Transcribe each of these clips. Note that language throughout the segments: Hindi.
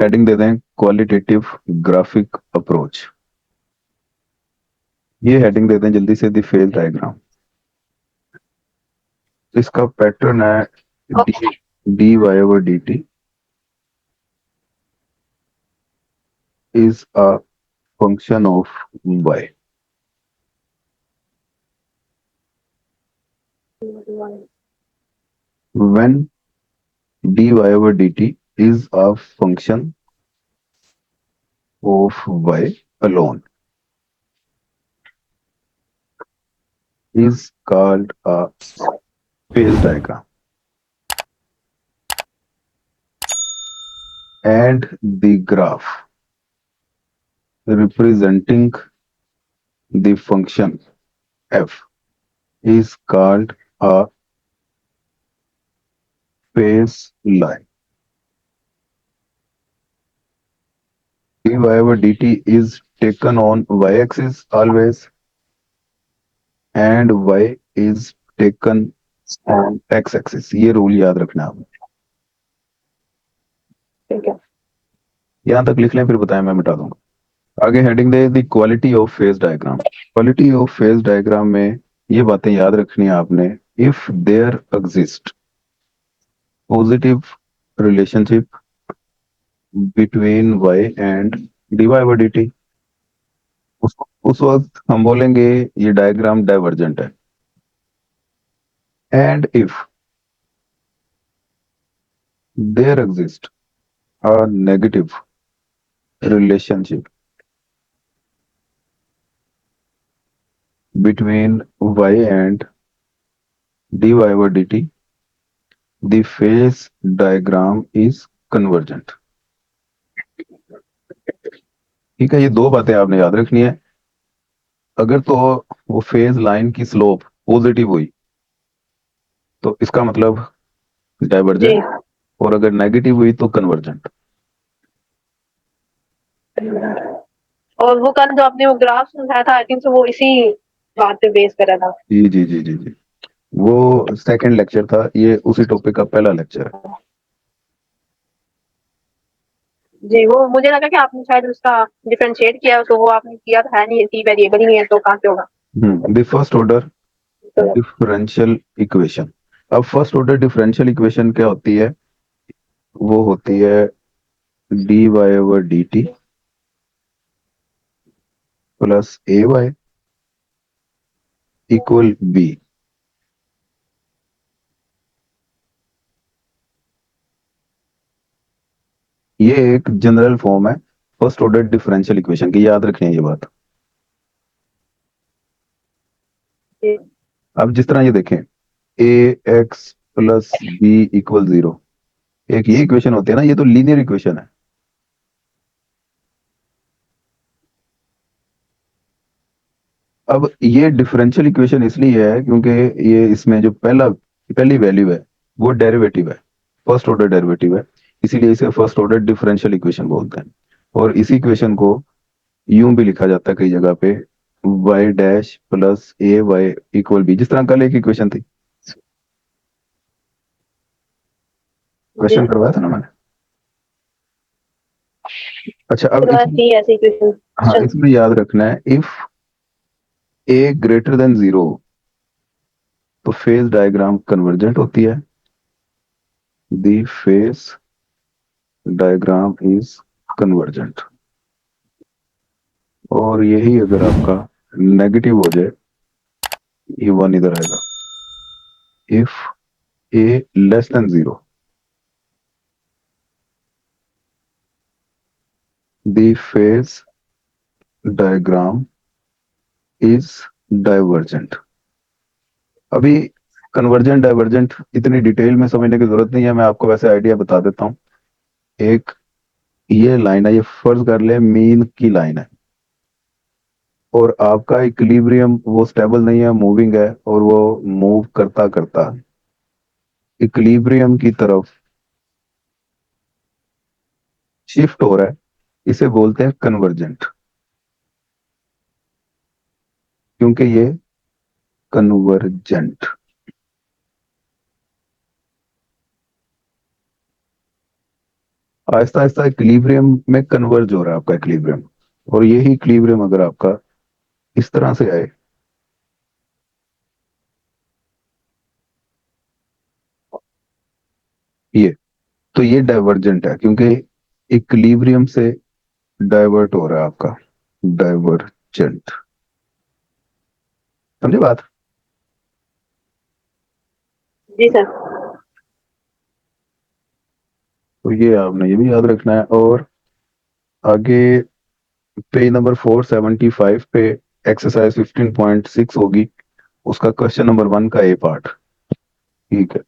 हेडिंग दे दें क्वालिटेटिव ग्राफिक अप्रोच। ये हेडिंग दे दें जल्दी से, दी फेज डायग्राम। इसका पैटर्न है D Y over D T is a function of Y. When dy over dt is a function of y alone is called a phase diagram, and the graph representing the function f is called a phase line. dy over dt is taken on y-axis always, and y is taken on x-axis. ये रूल याद रखना आप। ठीक है। यहाँ तक लिख लें, फिर बताएं, मैं मिटा दूंगा। आगे हेडिंग दे दी quality of phase diagram. Quality of phase diagram में ये बातें याद रखनी है आपने। If there exist positive relationship between y and dy by dt, उस वक्त हम बोलेंगे ये डायग्राम डाइवर्जेंट है। And if there exist a negative relationship between y and dy by dt, the phase diagram is convergent। ठीक है, ये दो बातें आपने याद रखनी है। अगर तो वो फेज लाइन की स्लोप पॉजिटिव हुई तो इसका मतलब जी। डाइवर्जेंट, और अगर नेगेटिव हुई तो कन्वर्जेंट। और वो कल जो आपने वो ग्राफ समझाया था, आई थिंक सो वो इसी बात पे बेस करा था। जी जी जी जी जी, वो सेकंड लेक्चर था, ये उसी टॉपिक का पहला लेक्चर है। जी, वो मुझे लगा कि आपने शायद उसका डिफरेंशिएट किया, तो वो आपने किया तो है नहीं, टी वेरिएबल ही नहीं है, तो कहाँ से होगा? The first order differential equation. अब फर्स्ट ऑर्डर डिफरेंशियल इक्वेशन क्या होती है? वो होती है D Y over D T plus A Y equal B. ये एक जनरल फॉर्म है फर्स्ट ऑर्डर डिफरेंशियल इक्वेशन की, याद रखनी है ये बात। जी। अब जिस तरह ये देखें, ए एक्स प्लस बी इक्वल 0, एक ये इक्वेशन होती है ना, ये तो लीनियर इक्वेशन है। अब ये डिफरेंशियल इक्वेशन इसलिए है क्योंकि ये इसमें जो पहली वैल्यू है वो डेरिवेटिव है, फर्स्ट ऑर्डर डेरिवेटिव है, इसीलिए इसे फर्स्ट ऑर्डर डिफरेंशियल इक्वेशन बोलते हैं। और इसी इक्वेशन को यूं भी लिखा जाता है कई जगह पे, y dash plus A Y equal B, जिस तरह कल एक इक्वेशन थी, क्वेश्चन करवाया था ना मैंने। अच्छा, अब थी ऐसी इक्वेशन। हाँ, इसमें याद रखना है इफ ए ग्रेटर देन 0 तो फेज डायग्राम कन्वर्जेंट होती है, दी फेज डायग्राम इज कन्वर्जेंट। और यही अगर आपका नेगेटिव हो जाए, ये 1 इधर आएगा। If A less than 0 the phase diagram is divergent. अभी कन्वर्जेंट डाइवर्जेंट इतनी डिटेल में समझने की जरूरत नहीं है, मैं आपको वैसे आइडिया बता देता हूँ। एक ये लाइन है, ये फर्ज कर ले मीन की लाइन है, और आपका इक्विलिब्रियम वो स्टेबल नहीं है, मूविंग है, और वो मूव करता करता इक्विलिब्रियम की तरफ शिफ्ट हो रहा है। इसे बोलते हैं कन्वर्जेंट, क्योंकि ये कन्वर्जेंट। आहिस्ता आहिस्ता इक्विलिब्रियम में कन्वर्ज हो रहा है आपका इक्विलिब्रियम, और यही इक्विलिब्रियम अगर आपका इस तरह से आए, ये, तो ये डाइवर्जेंट है, क्योंकि इक्विलिब्रियम से डाइवर्ट हो रहा है आपका, डाइवर्जेंट। समझे बात? जी सर। तो ये आपने ये भी याद रखना है। और आगे पेज नंबर 475 पे एक्सरसाइज 15.6 होगी, उसका क्वेश्चन नंबर 1 का ए पार्ट। ठीक है,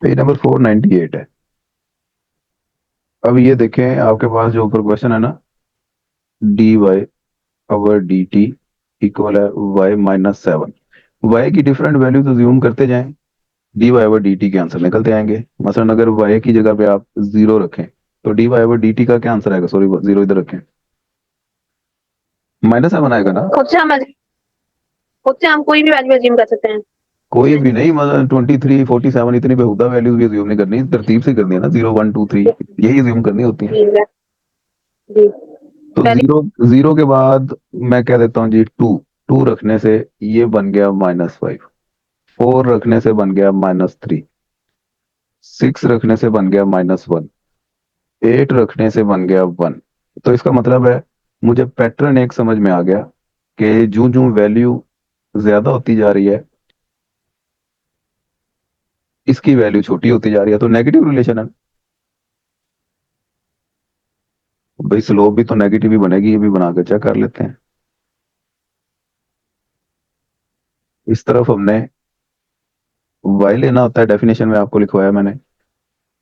पेज नंबर 498 है। अब ये देखें, आपके पास जो ऊपर क्वेश्चन है ना, D Y over D T equal है वाई माइनस 7। वाई की डिफरेंट वैल्यूज अज्यूम करते जाएं, D Y over D T के आंसर निकलते आएंगे। मसलन अगर वाई की जगह पे आप जीरो रखें, तो D Y over D T का क्या आंसर आएगा? सॉरी, जीरो इधर रखें, -7 आएगा ना। खुद से हम कोई भी वैल्यू अज्यूम कर सकते हैं। कोई भी नहीं, मतलब 23 47 इतनी बेहुदा वैल्यूज भी अज्यूम नहीं करनी, तरतीब से करनी है ना, 0 1 2 3 यही अज्यूम करनी होती है। जी जी। तो पहले जीरो, जीरो के बाद मैं कह देता हूँ जी 2। 2 रखने से ये बन गया -5। 4 रखने से बन गया -3। 6 रखने से बन गया -1। 8 रखने से बन गया 1। तो इसका मतलब है, मुझे पैटर्न एक समझ में आ गया कि जूं जूं वैल्यू ज्यादा होती जा रही है, इसकी वैल्यू छोटी होती जा रही है, तो नेगेटिव रिलेशन है। भाई स्लोप भी तो नेगेटिव ही बनेगी, ये भी बना के चेक कर लेते हैं। इस तरफ हमने y लेना होता है, डेफिनेशन में आपको लिखवाया मैंने,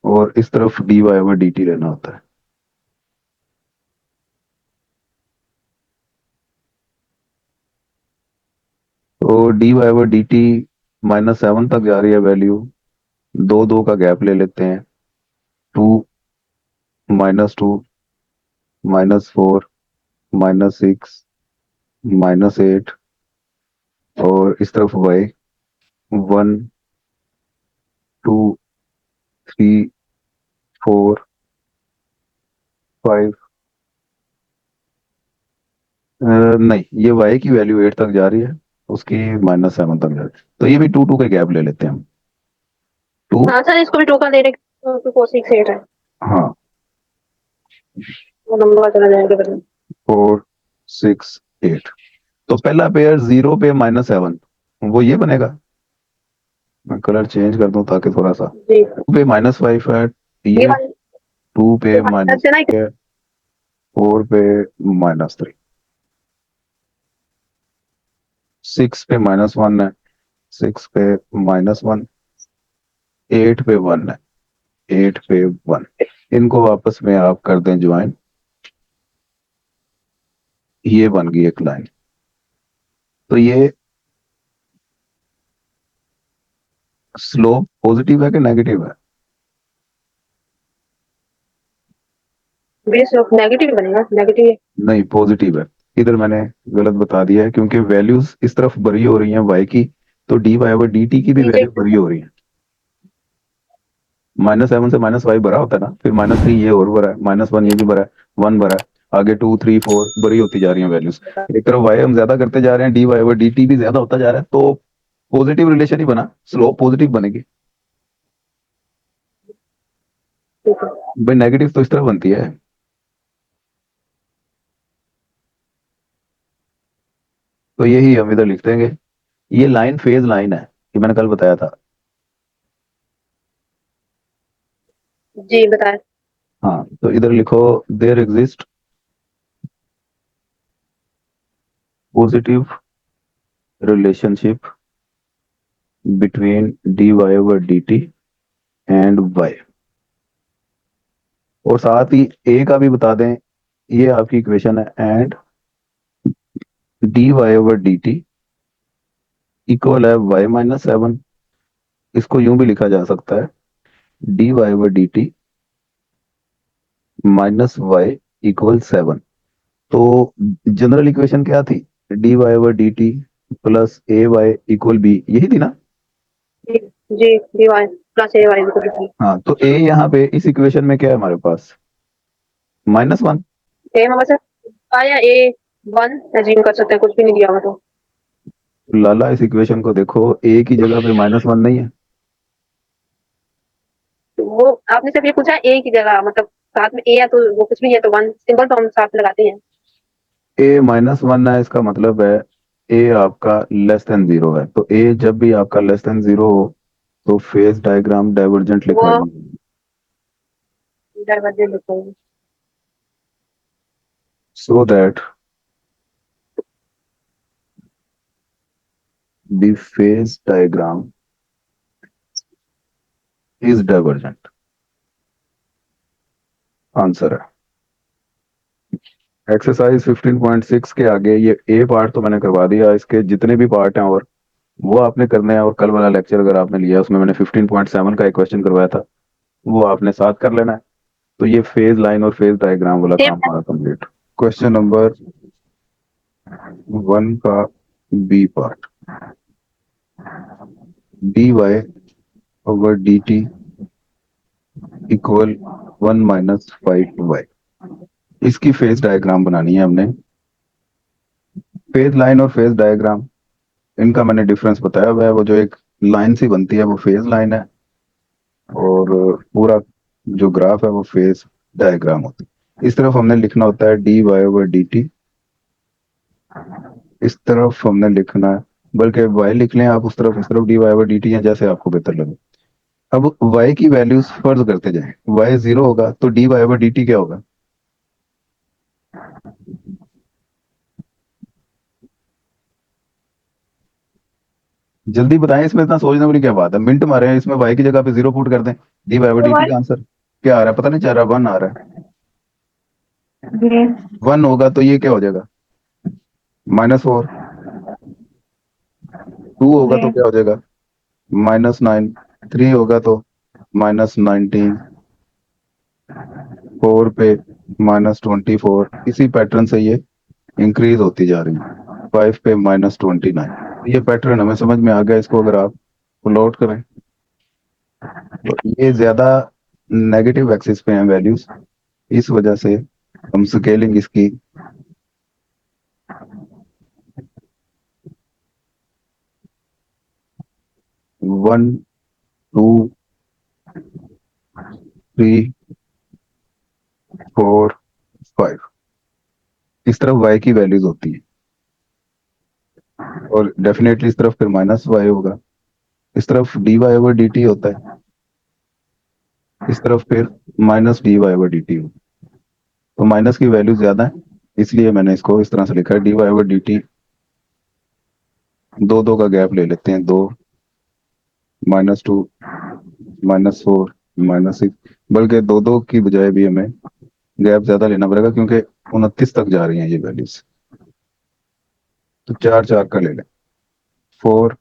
और इस तरफ dy ओवर dt लेना होता है। तो dy ओवर dt -7 तक जा रही है वैल्यू, दो दो का गैप ले लेते हैं, 2 -2 -4 -6 -8, और इस तरफ y 1 2 3 4 5। नहीं, ये y की वैल्यू 8 तक जा रही है, उसकी -7 तक जा रही है, तो ये भी 2 2 के गैप ले लेते हैं हम। 2, हाँ सर, इसको भी टोकन दे रहे 4 6 8 है। हाँ, वो नंबर चला जाएगा बदल। 4 6 8। तो पहला पेयर 0 पे -7, वो ये बनेगा। मैं कलर चेंज कर दूं ताकि थोड़ा सा, जी 2 पे -5 है, ये ये वाली 2 पे ये वाली से ना -3 है, 4 पे -3, 6 पे -1 है, 6 पे -1, 8 पे 1 है, 8 पे 1। इनको आपस में आप कर दें ज्वाइन, ये बन गई एक लाइन। तो ये स्लोप पॉजिटिव है कि नेगेटिव है? बेस ऑफ नेगेटिव बनेगा, नेगेटिव। नहीं, पॉजिटिव है। इधर मैंने गलत बता दिया है, क्योंकि वैल्यूज इस तरफ भरी हो रही हैं y की, तो D Y over D T की भी नीचे वैल्यू भरी हो रही है। -7 से -5 भरा होता है ना, फिर -3 ये और भरा है, -1 ये भी भरा है, 1 भरा है, आगे 2 3 4 भरी होती जा रही है वैल्यूज। एक तरफ y हम ज्यादा करते जा रहे हैं, D Y over D T भी ज्यादा होता जा रहा है, तो पॉजिटिव रिलेशन ही बना, स्लोप पॉजिटिव बनेगी। ठीक है। भाई नेगेटिव तो इस तरह बनती है। तो यही हम इधर लिख देंगे, ये लाइन फेज लाइन है, ये मैंने कल बताया था। जी बताए। हाँ, तो इधर लिखो, there exist positive relationship between D Y over D T and Y. और साथ ही ए का भी बता दें, ये आपकी इक्वेशन है, and D Y over D T equal है y -7। इसको यूं भी लिखा जा सकता है, D Y over D T -y equal 7। तो जनरल इक्वेशन क्या थी? D Y over D T plus A Y equal B, यही थी ना। जी जी D Y. Plus A Y equal to B. हाँ, तो ए यहाँ पे इस इक्वेशन में क्या है हमारे पास? -1। ए में बस आया ए 1 अज्यूम कर सकते हैं, कुछ भी नहीं दिया हुआ तो। लाला इस इक्वेशन को देखो, ए की जगह पे -1 नहीं है। वो आपने सिर्फ ये पूछा ए की जगह, मतलब साथ में ए है तो वो कुछ भी है तो 1 सिंबल तो हम साथ लगाते हैं। ए -1 है, इसका मतलब है ए आपका <0 है। तो ए जब भी आपका <0 हो तो फेज डायग्राम डाइवर्जेंट वो लिखवाइए। डाइवर्जेंट लिखेंगे। so that the phase diagram is divergent। Answer है एक्सरसाइज 15.6 के आगे। ये ए पार्ट तो मैंने करवा दिया, इसके जितने भी पार्ट हैं और वो आपने करने हैं। और कल वाला लेक्चर अगर आपने लिया उसमें मैंने 15.7 का एक क्वेश्चन करवाया था, वो आपने साथ कर लेना है। तो ये फेज लाइन और फेज डायग्राम वाला काम हमारा कंप्लीट। क्वेश्चन नंबर 1 का B part, dy over dt equal 1 - 5y। इसकी फेज डायग्राम बनानी है हमने। फेज लाइन और फेज डायग्राम, इनका मैंने डिफरेंस बताया हुआ है। वो जो एक लाइन सी बनती है वो फेज लाइन है, और पूरा जो ग्राफ है वो फेज डायग्राम होती है। इस तरफ हमने लिखना होता है dy ओवर dt, इस तरफ हमने लिखना है, बल्कि y लिख लें आप उस तरफ, इस तरफ dy ओवर dt है, जैसे आपको बेहतर लगे। अब y की वैल्यूज फर्ज करते जाएं। y 0 होगा तो dy ओवर dt क्या होगा? जल्दी बताएं, इसमें इतना सोचने वाली क्या बात है? मिनट मारे हैं, इसमें y की जगह पे 0 पुट कर दें, dy ओवर dt का आंसर क्या आ रहा है? पता नहीं चल रहा, 1 आ रहा है। 1 होगा तो ये क्या हो जाएगा? -4। 2 होगा तो क्या हो जाएगा? -9। 3 होगा तो -19। 4 पे -24। इसी पैटर्न से ये इंक्रीज होती जा रही है। 5 पे -29। ये पैटर्न हमें समझ में आ गया। इसको अगर आप प्लॉट करें तो ये ज्यादा नेगेटिव एक्सिस पे हैं वैल्यूज, इस वजह से हम स्केलिंग इसकी 1 2 3 4 5 इस तरफ y की वैल्यूज होती है, और डेफिनेटली इस तरफ फिर -y होगा। इस तरफ dy ओवर dt होता है, इस तरफ फिर -dy ओवर dt होगा। तो माइनस की वैल्यू ज्यादा है, इसलिए मैंने इसको इस तरह से लिखा है dy ओवर dt। 2 का गैप ले लेते हैं, 2 -2 -4 -6, बल्कि 2 की बजाय भी हमें गैप ज्यादा लेना पड़ेगा क्योंकि 29 तक जा रही हैं ये वैल्यूज। तो 4 का ले लें, 4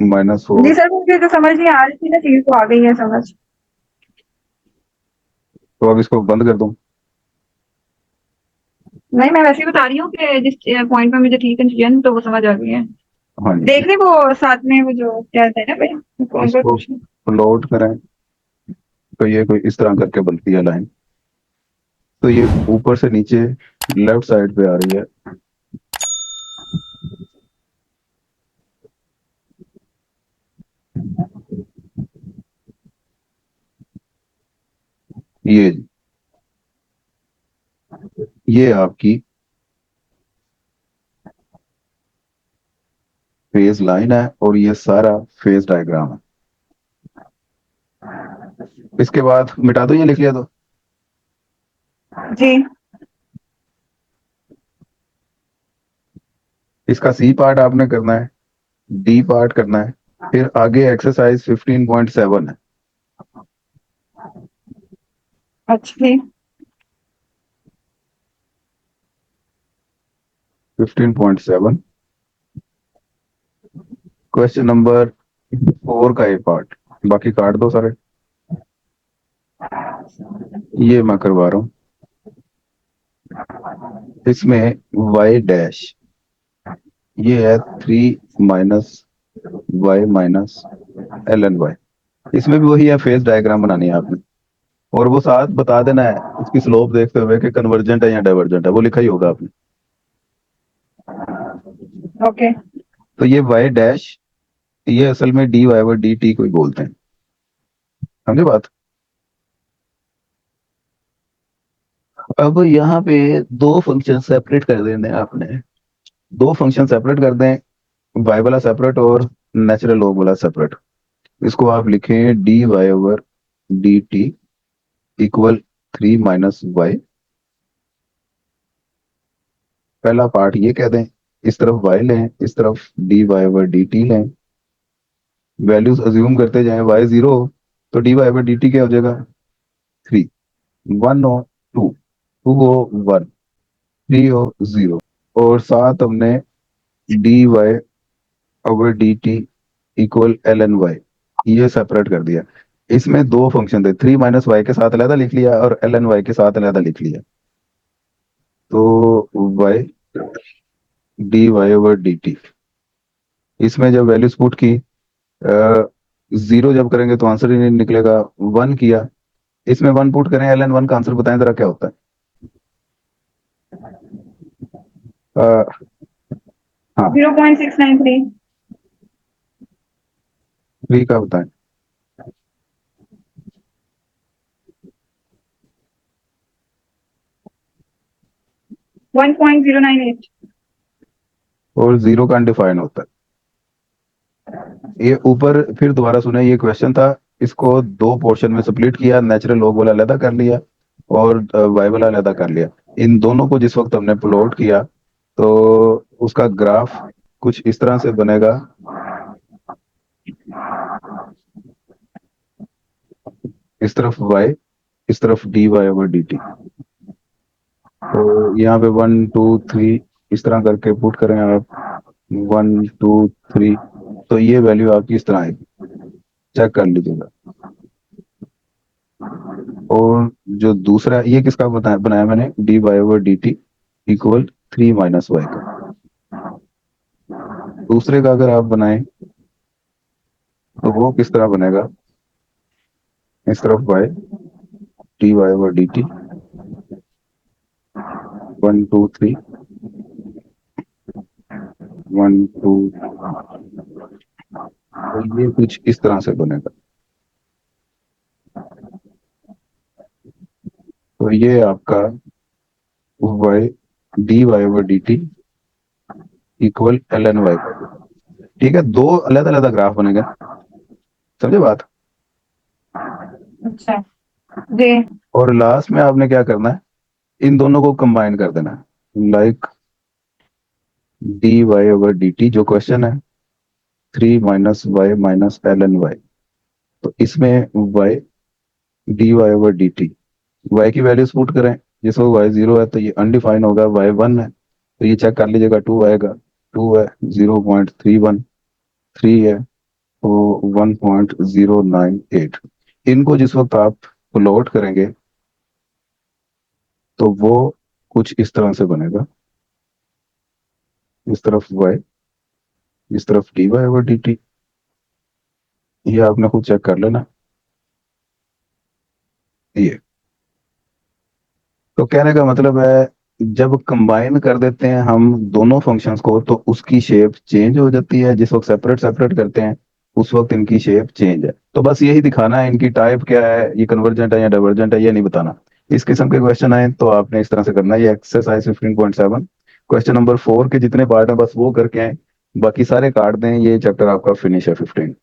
-4। जी सर, मुझे तो समझ नहीं आ रही थी ना चीज, तो आ गई है समझ। तो अब इसको बंद कर दूं? नहीं, मैं वैसे ही बता रही हूँ कि जिस पॉइंट में मुझे थी कंफ्यूजन तो वो समझ आ गई है। हाँ जी, देख ले वो साथ में वो जो क्या है ना भाई, कौन सा इसको क्वेश्चन। प्लॉट करें तो ये कोई इस तरह करके बनती है लाइन। तो ये ऊपर से नीचे लेफ्ट साइड पे आ रही है। ये आपकी फेज लाइन है और ये सारा फेज डायग्राम है। इसके बाद मिटा दो, ये लिख लिया तो। जी इसका सी पार्ट आपने करना है, डी पार्ट करना है, फिर आगे एक्सरसाइज 15.7 है। अच्छा जी 15.7 क्वेश्चन नंबर 4 का ये पार्ट, बाकी काट दो सारे। ये मैं करवा रहा हूं। इसमें y डैश ये है 3 - y - ln y। इसमें भी वही है, फेज डायग्राम बनानी है आपने, और वो साथ बता देना है उसकी स्लोप देखते हुए कि कन्वर्जेंट है या डाइवर्जेंट है, वो लिखा ही होगा आपने। ओके। तो ये y डैश, ये असल में dy और dt को ही बोलते हैं, समझे बात। अब यहाँ पे दो फंक्शन सेपरेट कर देने हैं आपने, दो फंक्शन सेपरेट कर दें, y वाला सेपरेट और नेचुरल लॉग वाला सेपरेट। इसको आप लिखें dy over dt equal 3 minus Y. पहला पार्ट ये कह दें, इस तरफ y लें, इस तरफ dy ओवर dt लें, वैल्यूज अज्यूम करते जाएं, y 0 तो dy ओवर dt क्या हो जाएगा 3, 1 हो 2, 2 हो 1, 3 हो 0, और साथ हमने dy over dt equal ln y ये सेपरेट कर दिया। इसमें दो फंक्शन थे, 3 माइनस वाई के साथ अलहदा लिख लिया और ln y के साथ अलहदा लिख लिया। तो y dy ओवर dt, इसमें जब वैल्यूज पुट की, 0 जब करेंगे तो आंसर ही नहीं निकलेगा, 1 किया, इसमें 1 पुट करें, ln 1 का आंसर बताएं जरा क्या होता है। हाँ 0.693। 3 का बताएं। 1.098। और 0 का अनडिफाइंड होता है। ये ऊपर फिर दोबारा सुने, ये क्वेश्चन था, इसको दो पोर्शन में स्प्लिट किया, नेचुरल लॉग वाला अलहदा कर लिया और वाई वाला अलहदा कर लिया। इन दोनों को जिस वक्त हमने प्लॉट किया तो उसका ग्राफ कुछ इस तरह से बनेगा, इस तरफ y, इस तरफ dy ओवर dt। तो यहाँ पे 1 2 3 इस तरह करके पुट करें आप, 1 2 3, तो ये वैल्यू आपकी इस तरह आएगी, चेक कर लीजिएगा। और जो दूसरा, ये किसका बनाया मैंने, dy over dt equal 3 minus Y का। दूसरे का अगर आप बनाएं तो वो किस तरह बनेगा, इस तरफ y dy ओवर dt 1 2 3 1 2, तो ये कुछ इस तरह से बनेगा। तो ये आपका y dy over dt equal ln y, ठीक है। दो अलग अलग ग्राफ बनेंगे, समझे बात। अच्छा जी। और लास्ट में आपने क्या करना है, इन दोनों को कंबाइन कर देना है, लाइक dy ओवर dt जो क्वेश्चन है 3 minus Y minus ln y, तो इसमें y dy over dt, y की वैल्यूज पुट करें, जिसमें y 0 है तो ये अनडिफाइन होगा, y 1 है तो ये चेक कर लीजिएगा, 2 आएगा, 2 है 0.31, 3 है तो 1.098। इनको जिस वक्त आप प्लॉट करेंगे तो वो कुछ इस तरह से बनेगा, इस तरफ y, इस तरफ dy ओवर dt, ये आपने खुद चेक कर लेना। ये तो कहने का मतलब है, जब कंबाइन कर देते हैं हम दोनों फंक्शंस को तो उसकी शेप चेंज हो जाती है, जिस वक्त सेपरेट सेपरेट करते हैं उस वक्त इनकी शेप चेंज है। तो बस यही दिखाना है, इनकी टाइप क्या है, ये कन्वर्जेंट है या डाइवर्जेंट है, ये नहीं बताना। इस किस्म के क्वेश्चन आए तो आपने इस तरह से करना है। ये एक्सरसाइज 15.7 क्वेश्चन नंबर 4 के जितने पार्ट हैं बस वो करके आए, बाकी सारे काट दें, ये चैप्टर आपका फिनिश है 15।